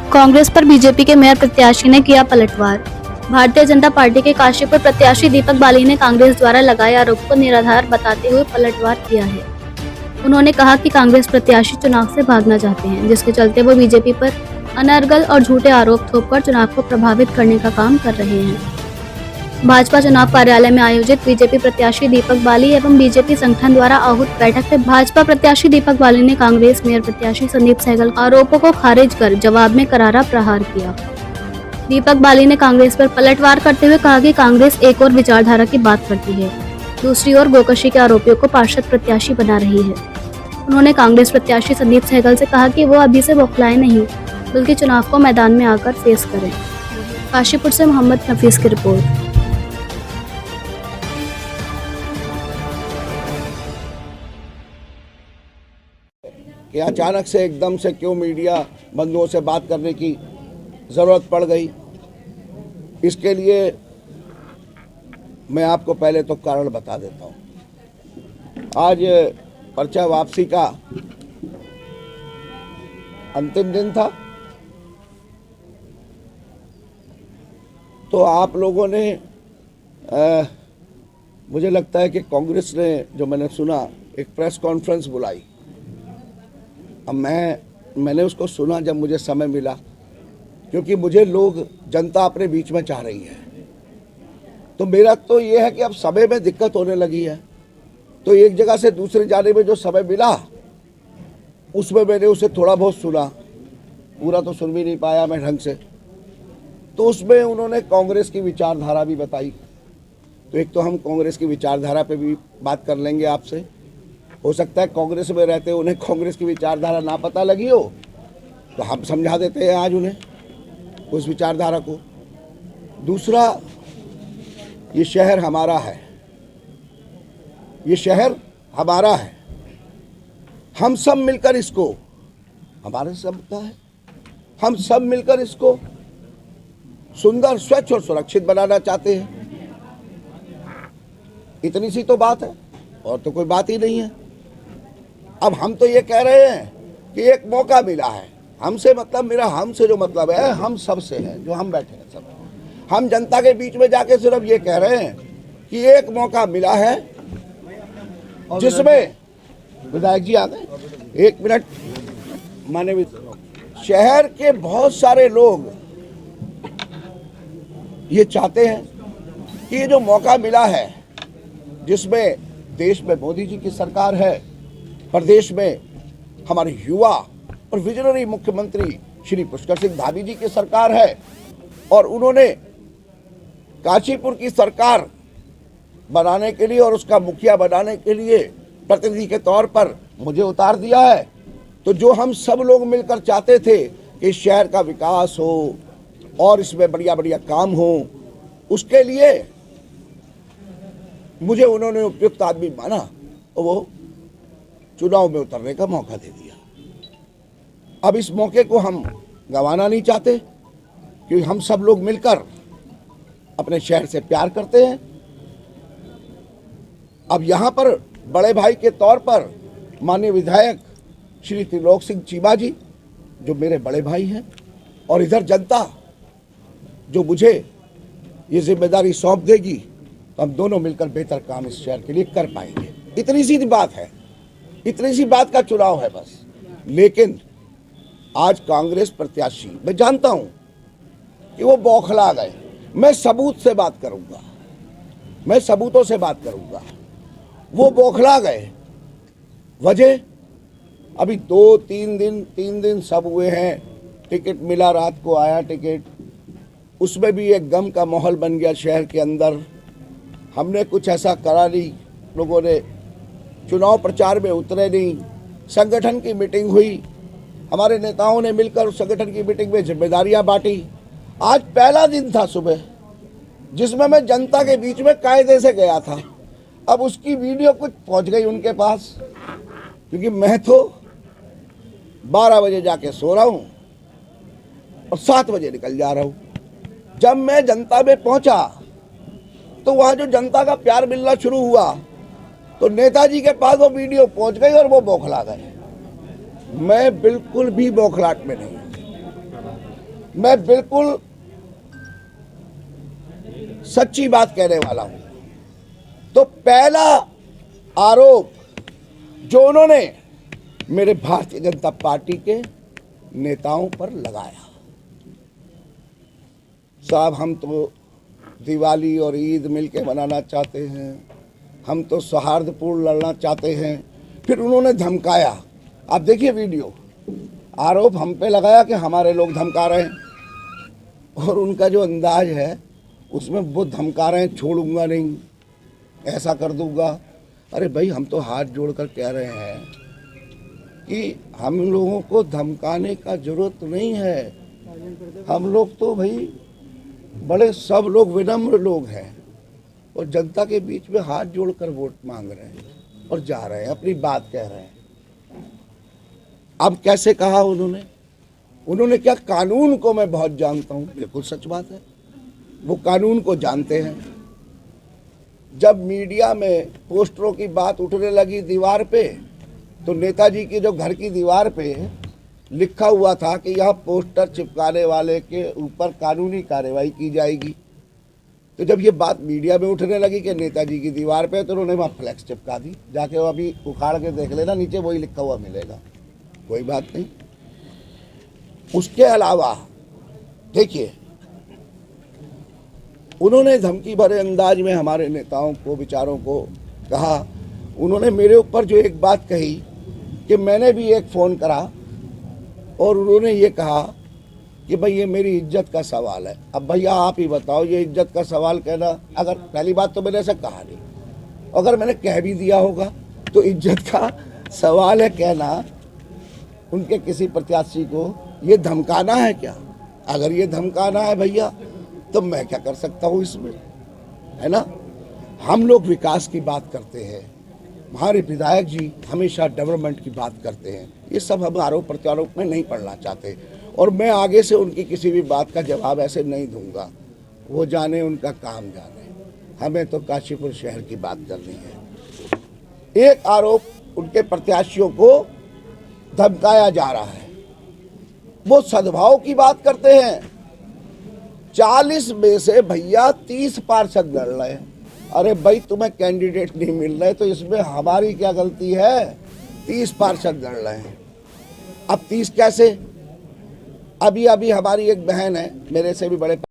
कांग्रेस पर बीजेपी के मेयर प्रत्याशी ने किया पलटवार। भारतीय जनता पार्टी के काशीपुर प्रत्याशी दीपक बाली ने कांग्रेस द्वारा लगाए आरोप को निराधार बताते हुए पलटवार किया है। उन्होंने कहा कि कांग्रेस प्रत्याशी चुनाव से भागना चाहते हैं, जिसके चलते वो बीजेपी पर अनर्गल और झूठे आरोप थोपकर चुनाव को प्रभावित करने का काम कर रहे हैं। भाजपा चुनाव कार्यालय में आयोजित बीजेपी प्रत्याशी दीपक बाली एवं बीजेपी संगठन द्वारा आहूत बैठक में भाजपा प्रत्याशी दीपक बाली ने कांग्रेस मेयर प्रत्याशी संदीप सहगल आरोपों को खारिज कर जवाब में करारा प्रहार किया। दीपक बाली ने कांग्रेस पर पलटवार करते हुए कहा कि कांग्रेस एक और विचारधारा की बात करती है, दूसरी ओर गोकशी के आरोपियों को पार्षद प्रत्याशी बना रही है। उन्होंने कांग्रेस प्रत्याशी संदीप सहगल से कहा कि वो अभी से बौखलाए नहीं, बल्कि चुनाव को मैदान में आकर फेस करें। काशीपुर से मोहम्मद नफीस की रिपोर्ट। कि अचानक से एकदम से क्यों मीडिया बंधुओं से बात करने की ज़रूरत पड़ गई, इसके लिए मैं आपको पहले तो कारण बता देता हूँ। आज पर्चा वापसी का अंतिम दिन था, तो आप लोगों ने मुझे लगता है कि कांग्रेस ने, जो मैंने सुना, एक प्रेस कॉन्फ्रेंस बुलाई। अब मैंने उसको सुना जब मुझे समय मिला, क्योंकि मुझे लोग, जनता अपने बीच में चाह रही है। तो मेरा तो ये है कि अब समय में दिक्कत होने लगी है, तो एक जगह से दूसरे जाने में जो समय मिला उसमें मैंने उसे थोड़ा बहुत सुना, पूरा तो सुन भी नहीं पाया मैं ढंग से। तो उसमें उन्होंने कांग्रेस की विचारधारा भी बताई। तो एक तो हम कांग्रेस की विचारधारा पे भी बात कर लेंगे आपसे। हो सकता है कांग्रेस में रहते उन्हें कांग्रेस की विचारधारा ना पता लगी हो, तो हम समझा देते हैं आज उन्हें उस विचारधारा को। दूसरा, ये शहर हमारा है, ये शहर हमारा है। हम सब मिलकर इसको, हमारे सबका है, हम सब मिलकर इसको सुंदर, स्वच्छ और सुरक्षित बनाना चाहते हैं। इतनी सी तो बात है, और तो कोई बात ही नहीं है। अब हम तो ये कह रहे हैं कि एक मौका मिला है, हमसे मतलब, मेरा हमसे जो मतलब है, हम सब से है, जो हम बैठे हैं सब। हम जनता के बीच में जाके सिर्फ ये कह रहे हैं कि एक मौका मिला है जिसमें, विधायक जी आ गए, एक मिनट, माने शहर के बहुत सारे लोग ये चाहते हैं कि ये जो मौका मिला है, जिसमें देश में मोदी जी की सरकार है, प्रदेश में हमारे युवा और विजनरी मुख्यमंत्री श्री पुष्कर सिंह धामी जी की सरकार है, और उन्होंने काशीपुर की सरकार बनाने के लिए और उसका मुखिया बनाने के लिए प्रतिनिधि के तौर पर मुझे उतार दिया है। तो जो हम सब लोग मिलकर चाहते थे कि शहर का विकास हो और इसमें बढ़िया बढ़िया काम हो, उसके लिए मुझे उन्होंने उपयुक्त आदमी माना और वो चुनाव में उतरने का मौका दे दिया। अब इस मौके को हम गंवाना नहीं चाहते, क्योंकि हम सब लोग मिलकर अपने शहर से प्यार करते हैं। अब यहाँ पर बड़े भाई के तौर पर माननीय विधायक श्री त्रिलोक सिंह चीमा जी, जो मेरे बड़े भाई हैं, और इधर जनता जो मुझे ये जिम्मेदारी सौंप देगी, तो हम दोनों मिलकर बेहतर काम इस शहर के लिए कर पाएंगे। इतनी सी बात है, इतनी सी बात का चुनाव है बस। लेकिन आज कांग्रेस प्रत्याशी, मैं जानता हूं कि वो बौखला गए। मैं सबूत से बात करूंगा, मैं सबूतों से बात करूंगा। वो बौखला गए। वजह, अभी 3 दिन सब हुए हैं, टिकट मिला, रात को आया टिकट, उसमें भी एक गम का माहौल बन गया शहर के अंदर। हमने कुछ ऐसा करा नहीं, लोगों ने चुनाव प्रचार में उतरे नहीं। संगठन की मीटिंग हुई, हमारे नेताओं ने मिलकर उस संगठन की मीटिंग में जिम्मेदारियां बांटी। आज पहला दिन था सुबह, जिसमें मैं जनता के बीच में कायदे से गया था। अब उसकी वीडियो कुछ पहुंच गई उनके पास, क्योंकि मैं तो 12 बजे जाके सो रहा हूं और 7 बजे निकल जा रहा हूं। जब मैं जनता में पहुंचा तो वहां जो जनता का प्यार मिलना शुरू हुआ, तो नेताजी के पास वो वीडियो पहुंच गई और वो बौखला गए। मैं बिल्कुल भी बौखलाहट में नहीं। मैं बिल्कुल सच्ची बात कहने वाला हूं। तो पहला आरोप जो उन्होंने मेरे भारतीय जनता पार्टी के नेताओं पर लगाया, साहब हम तो दिवाली और ईद मिलके मनाना चाहते हैं, हम तो सौहार्दपूर्ण लड़ना चाहते हैं। फिर उन्होंने धमकाया। आप देखिए वीडियो, आरोप हम पे लगाया कि हमारे लोग धमका रहे हैं, और उनका जो अंदाज है उसमें वो धमका रहे हैं, छोड़ूंगा नहीं, ऐसा कर दूंगा। अरे भाई, हम तो हाथ जोड़कर कह रहे हैं कि हम लोगों को धमकाने का जरूरत नहीं है। हम लोग तो भाई बड़े, सब लोग विनम्र लोग हैं और जनता के बीच में हाथ जोड़कर वोट मांग रहे हैं और जा रहे हैं, अपनी बात कह रहे हैं। अब कैसे कहा उन्होंने क्या, कानून को मैं बहुत जानता हूं। बिल्कुल सच बात है, वो कानून को जानते हैं। जब मीडिया में पोस्टरों की बात उठने लगी दीवार पे, तो नेताजी की जो घर की दीवार पे लिखा हुआ था कि यह पोस्टर चिपकाने वाले के ऊपर कानूनी कार्रवाई की जाएगी। तो जब ये बात मीडिया में उठने लगी कि नेताजी की दीवार पे, तो उन्होंने वहाँ फ्लैक्स चिपका दी। जाके वो अभी उखाड़ के देख लेना, नीचे वही लिखा हुआ मिलेगा, कोई बात नहीं। उसके अलावा देखिए, उन्होंने धमकी भरे अंदाज में हमारे नेताओं को, विचारों को कहा। उन्होंने मेरे ऊपर जो एक बात कही कि मैंने भी एक फ़ोन करा और उन्होंने ये कहा कि भाई ये मेरी इज्जत का सवाल है। अब भैया आप ही बताओ, ये इज्जत का सवाल कहना, अगर पहली बात तो मैंने ऐसा कहा नहीं, अगर मैंने कह भी दिया होगा तो इज्जत का सवाल है कहना उनके किसी प्रत्याशी को, ये धमकाना है क्या? अगर ये धमकाना है भैया, तो मैं क्या कर सकता हूँ इसमें, है ना। हम लोग विकास की बात करते हैं, हमारे विधायक जी हमेशा डेवलपमेंट की बात करते हैं। ये सब हम आरोप प्रत्यारोप में नहीं पढ़ना चाहते, और मैं आगे से उनकी किसी भी बात का जवाब ऐसे नहीं दूंगा। वो जाने, उनका काम जाने, हमें तो काशीपुर शहर की बात करनी है। एक आरोप उनके प्रत्याशियों को धमकाया जा रहा है, वो सद्भाव की बात करते हैं। 40 में से भैया 30 पार्षद लड़ रहे हैं। अरे भाई, तुम्हें कैंडिडेट नहीं मिल रहे तो इसमें हमारी क्या गलती है? 30 पार्षद लड़ रहे हैं। अब 30 कैसे? अभी हमारी एक बहन है, मेरे से भी बड़े